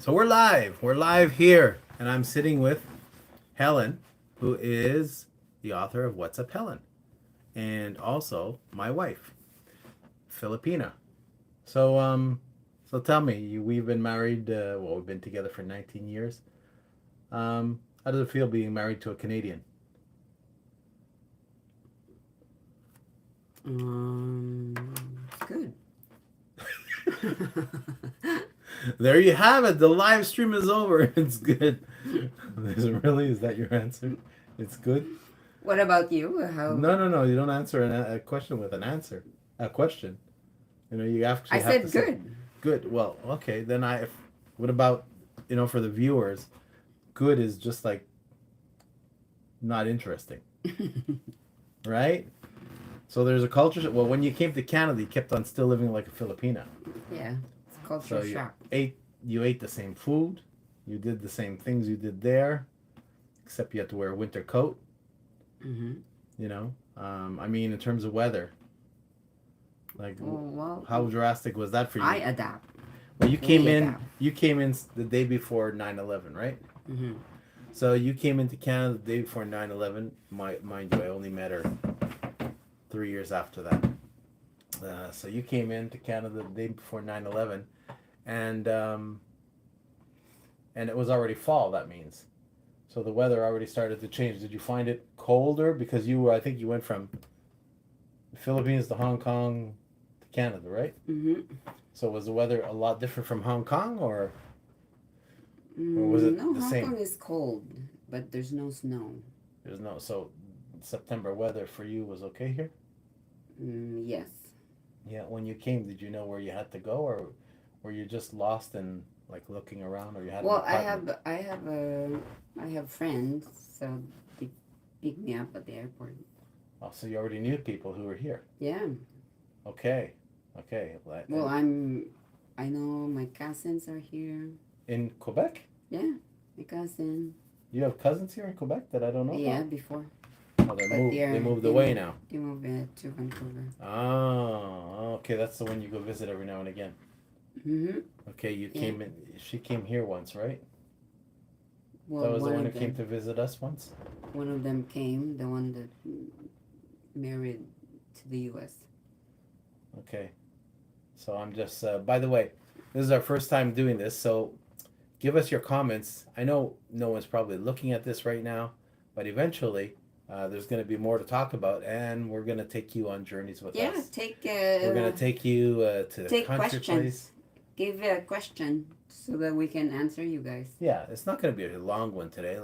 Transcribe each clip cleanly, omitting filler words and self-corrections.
So we're live. We're live here. And I'm sitting with Helen, who is the author of What's Up, Helen? And also my wife, Filipina. So tell me, we've been married, we've been together for 19 years. How does it feel being married to a Canadian? Um, good. There you have it. The live stream is over. It's good. Is that your answer? It's good? What about you? No, How? no, no. You don't answer a question with an answer. A question. You I actually have to said say, good. good. Well, okay. What about, for the viewers, good is just like not interesting, right? So there's a culture. Well, when you came to Canada, you kept on still living like a Filipina. Yeah, it's So culture shock. you ate the same food, you did the same things you did there, except you had to wear a winter coat. Mm-hmm. I mean, in terms of weather, like Well, how drastic was that for I you? adapt. Well, We adapt. you came in the day before 9/11, right? Mm-hmm. So you came into Canada the day before 9/11. Mind you, I only met her 3 years after that. So you came into Canada the day before 9/11, and and it was already fall. That means so the weather already started to change. Did you find it colder because I think you went from the Philippines to Hong Kong to Canada, right? Mm-hmm. So was the weather a lot different from Hong Kong, or was it No, the Hong same? Kong is cold, but there's no snow. There's no so September weather for you was okay here. Yes. Yeah, when you came, did you know where you had to go, or were you just lost and like looking around, or you had an Well, apartment? I have friends, so they pick me up at the airport. Oh, so you already knew people who were here. Yeah. Okay, okay. Well, I know my cousins are here. In Quebec, Yeah, my cousin. you have cousins here in Quebec that I don't know Yeah, about. before, Oh, but they they're moved away now. they moved to Vancouver. Oh, okay. That's the one you go visit every now and again. Mm-hmm. Okay, you Yeah. came in. She came here once, right? Well, That was the one who came to visit us once. one of them came, the one that married to the U.S. Okay. So I'm just. By the way, this is our first time doing this, so give us your comments. I know no one's probably looking at this right now, but eventually there's going to be more to talk about, and we're going to take you on journeys with Yeah, us. We're going to take you to the take country place. questions. Give a question so that we can answer you guys. Yeah, it's not going to be a long one today.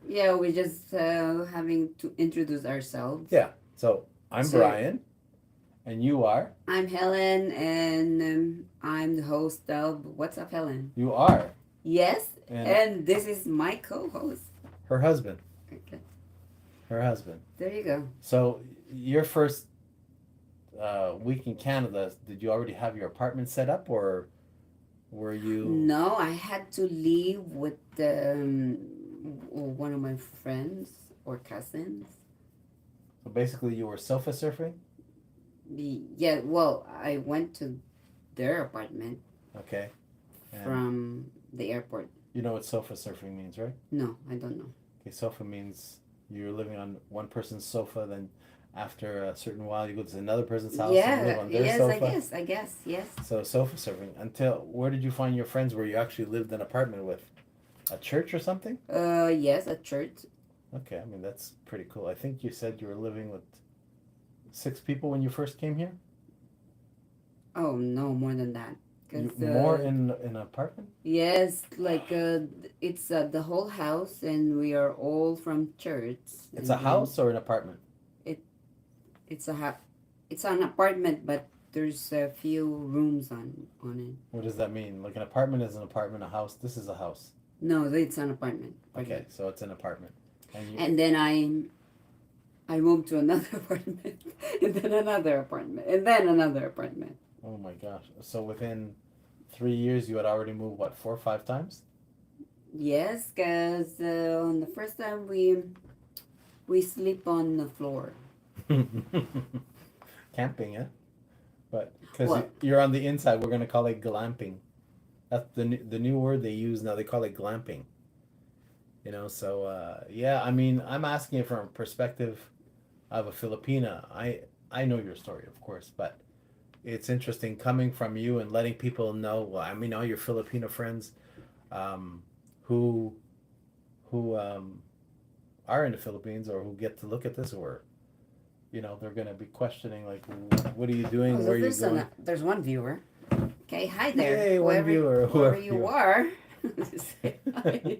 Yeah, we're just having to introduce ourselves. Yeah. So I'm So Brian, and you are. I'm Helen, and I'm the host of What's Up, Helen. You are, Yes, and and this is my co-host. her husband. Okay, Her husband. there you go. So your first week in Canada, did you already have your apartment set up, or were you? No, I had to leave with one of my friends or cousins. So basically, you were sofa surfing. Yeah, well, I went to their apartment Okay. And from the airport. you know what sofa surfing means, right? No, I don't know. Okay, sofa means you're living on one person's sofa, then after a certain while, you go to another person's house and live Yeah, on their yes, sofa. I guess, yes. So sofa surfing. Until where did you find your friends where you actually lived in an apartment with? A church or something? Yes, at church. Okay, I mean that's pretty cool. I think you said you were living with 6 people when you first came here. Oh no, more than that. You Cause more in an apartment? yes, like it's the whole house, and we are all from church. It's And a then house or an apartment? it it's a it's an apartment, but there's a few rooms on it. What does that mean? Like an apartment is an apartment, a house. This is a house. No, it's an apartment. Okay, so it's an apartment. And you, And then I moved to another apartment, and then another apartment, and then another apartment. oh my gosh. So within 3 years, you had already moved, what, 4 or 5 times? Yes, cause on the first time we sleep on the floor. Camping, yeah? But because What? you're on the inside, we're going to call it glamping. That's the new word they use now. They call it glamping. So yeah, I mean, I'm asking it from a perspective of a Filipina. I know your story, of course, but it's interesting coming from you and letting people know. Well, I mean, all your Filipino friends, um, who who are in the Philippines or who get to look at this, or they're gonna be questioning like, what are you Oh, doing? so Where are you going? there's one viewer. Okay, hi there, Hey, one viewer, whoever whoever you you. are. Say hi.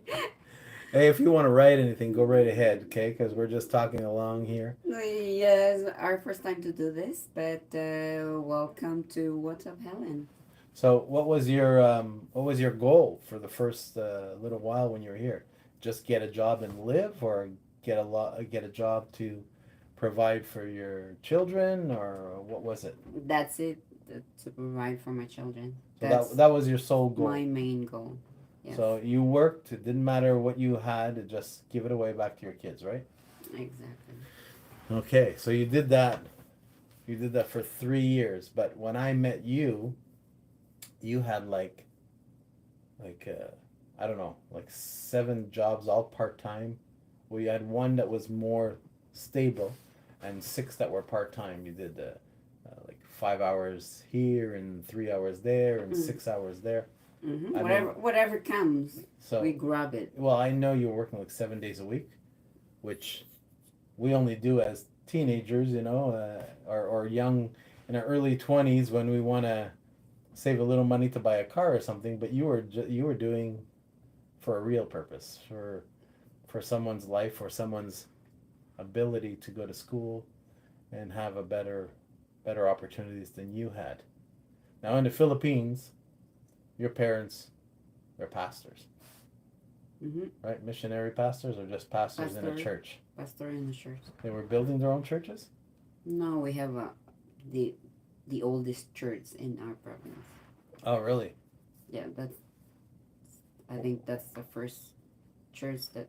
Hey, if you want to write anything, go right ahead, okay? Because we're just talking along here. Yes, our first time to do this, but welcome to What's Up, Helen. So, what was your goal for the first little while when you were here? Just get a job and live, or get a job to provide for your children, or what was it? That's it, to provide for my children. So that That's that was your sole goal. my main goal. Yes, So you worked. It didn't matter what you had. Just give it away back to your kids, right? exactly. Okay. So you did that. You did that for 3 years. But when I met you, you had like I don't know, like 7 jobs, all part time. Well, you had one that was more stable, and 6 that were part time. You did like 5 hours here and 3 hours there and Mm. 6 hours there. I Whatever mean, whatever comes, we so grab it. well, I know you were working like 7 days a week, which we only do as teenagers, or young in our early 20s when we want to save a little money to buy a car or something. But you were doing for a real purpose, for someone's life or someone's ability to go to school and have a better opportunities than you had. Now in the Philippines, your parents, they're pastors, Mm-hmm. right? Missionary pastors or just pastors in a Pastor, church. pastor in the church. They were building their own churches. No, we have the the oldest church in our province. Oh, really? Yeah, I think that's the first church that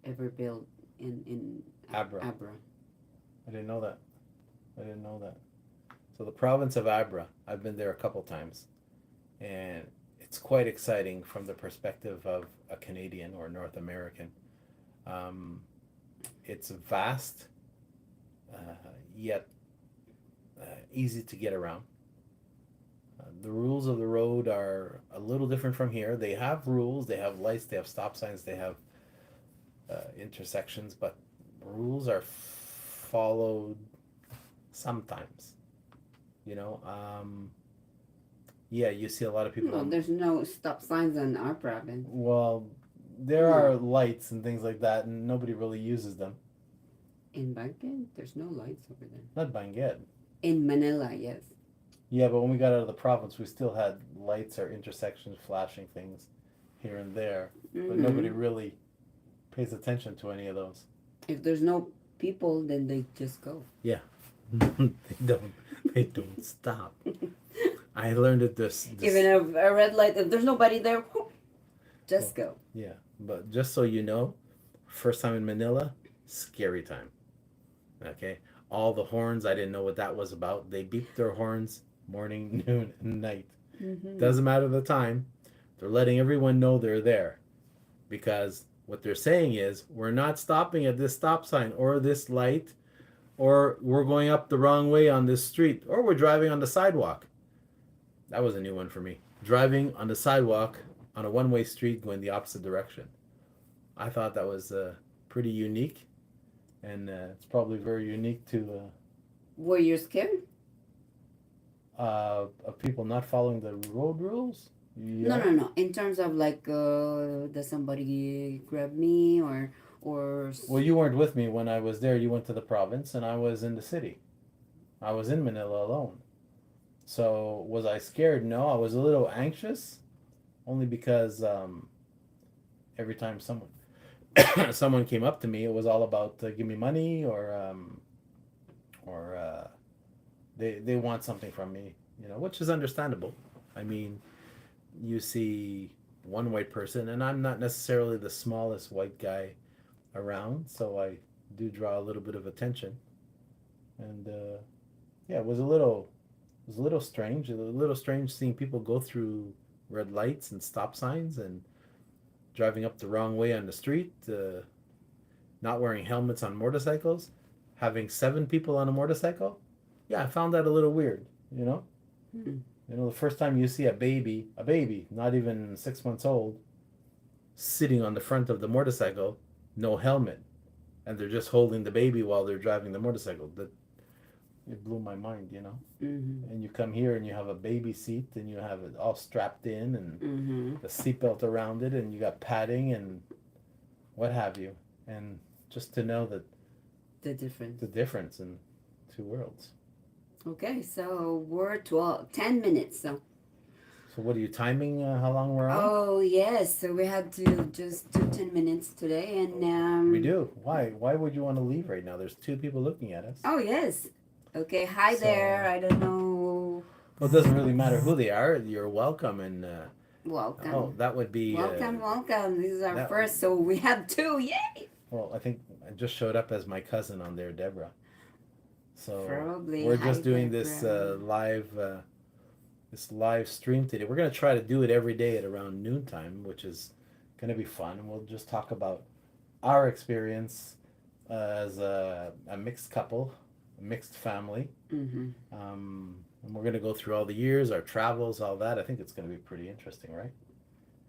ever built in Abra. Abra. I didn't know that. I didn't know that. So the province of Abra, I've been there a couple times, and it's quite exciting from the perspective of a Canadian or North American. Um, it's vast, uh, yet easy to get around. The rules of the road are a little different from here. They have rules, they have lights, they have stop signs, they have intersections, but rules are followed sometimes. You know, yeah, you see a lot of people No, on. there's no stop signs in our province. Well, there No, are lights and things like that, and nobody really uses them. in Banken, there's no lights over there. Not Banguet. In Manila, yes. Yeah, but when we got out of the province, we still had lights or intersections flashing things here and there, but nobody Mm-hmm. really pays attention to any of those. If there's no people, then they just go. Yeah, don't they don't stop. I learned it Even this a red light, if there's nobody there, whoop, well, just go. yeah, but just so you know, first time in Manila, scary time. Okay, all the horns, I didn't know what that was about. They beep their horns morning, noon, and night. Mm-hmm. Doesn't matter the time. They're letting everyone know they're there, because what they're saying is we're not stopping at this stop sign or this light, or we're going up the wrong way on this street, or we're driving on the sidewalk. That was a new one for me. Driving on the sidewalk on a one-way street going the opposite direction. I thought that was pretty unique, and it's probably very unique to Were you scared? of people not following the road rules. No, Yeah. no, no. In terms of like, does somebody grab me or Well, you weren't with me when I was there. You went to the province, and I was in the city. I was in Manila alone. So was I scared? No, I was a little anxious, only because every time someone came up to me, it was all about give me money, or they want something from me, which is understandable. I mean, you see one white person, and I'm not necessarily the smallest white guy around, so I do draw a little bit of attention, and yeah, it was a little strange seeing people go through red lights and stop signs and driving up the wrong way on the street, not wearing helmets on motorcycles, having 7 people on a motorcycle. Yeah, I found that a little weird, you know? Hmm. You know, the first time you see a baby, not even 6 months old, sitting on the front of the motorcycle, no helmet, and they're just holding the baby while they're driving the motorcycle. That it blew my mind, you know. Mm-hmm. And you come here and you have a baby seat and you have it all strapped in and Mm-hmm. the seatbelt around it and you got padding and what have you. And just to know that The difference. the difference in two worlds. Okay, so we're 10 minutes. So. So what are you timing? How long we're on? Oh yes, so we had to just do 10 minutes today, and We do. Why? Why would you want to leave right now? There's 2 people looking at us. Oh yes. Okay, hi So- there. I don't know. Well, it doesn't really matter who they are. You're welcome. And Welcome. oh, that would be Welcome. This is our that- first, so we have 2. Yay! Well, I think I just showed up as my cousin on there, Deborah. So Probably. we're Hi, just doing this Deborah. live stream today. We're gonna try to do it every day at around noontime, which is gonna be fun. And we'll just talk about our experience as a mixed couple, a mixed family. Mm-hmm. And we're gonna go through all the years, our travels, all that. I think it's gonna be pretty interesting, right?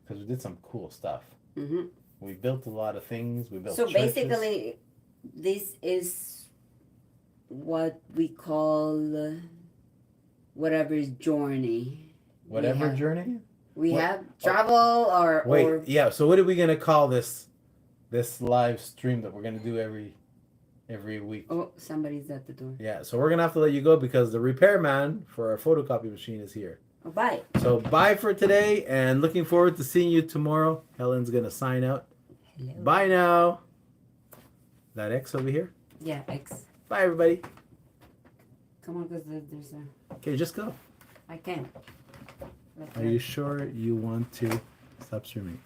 Because we did some cool stuff. Mm-hmm. We built a lot of things. We built So churches. basically, this is what we call whatever's journey. Whatever we have, journey. We What- have travel or Wait, or yeah. So what are we gonna call this live stream that we're gonna do every week? oh, somebody's at the door. Yeah. So we're gonna have to let you go because the repairman for our photocopy machine is here. Oh, bye. So bye for today, and looking forward to seeing you tomorrow. Helen's gonna sign out. Hello. Bye now. That X over here. Yeah, X. Bye everybody. Come on, because there's a. Okay, just go. I can't. Let's Are you sure you want to stop streaming?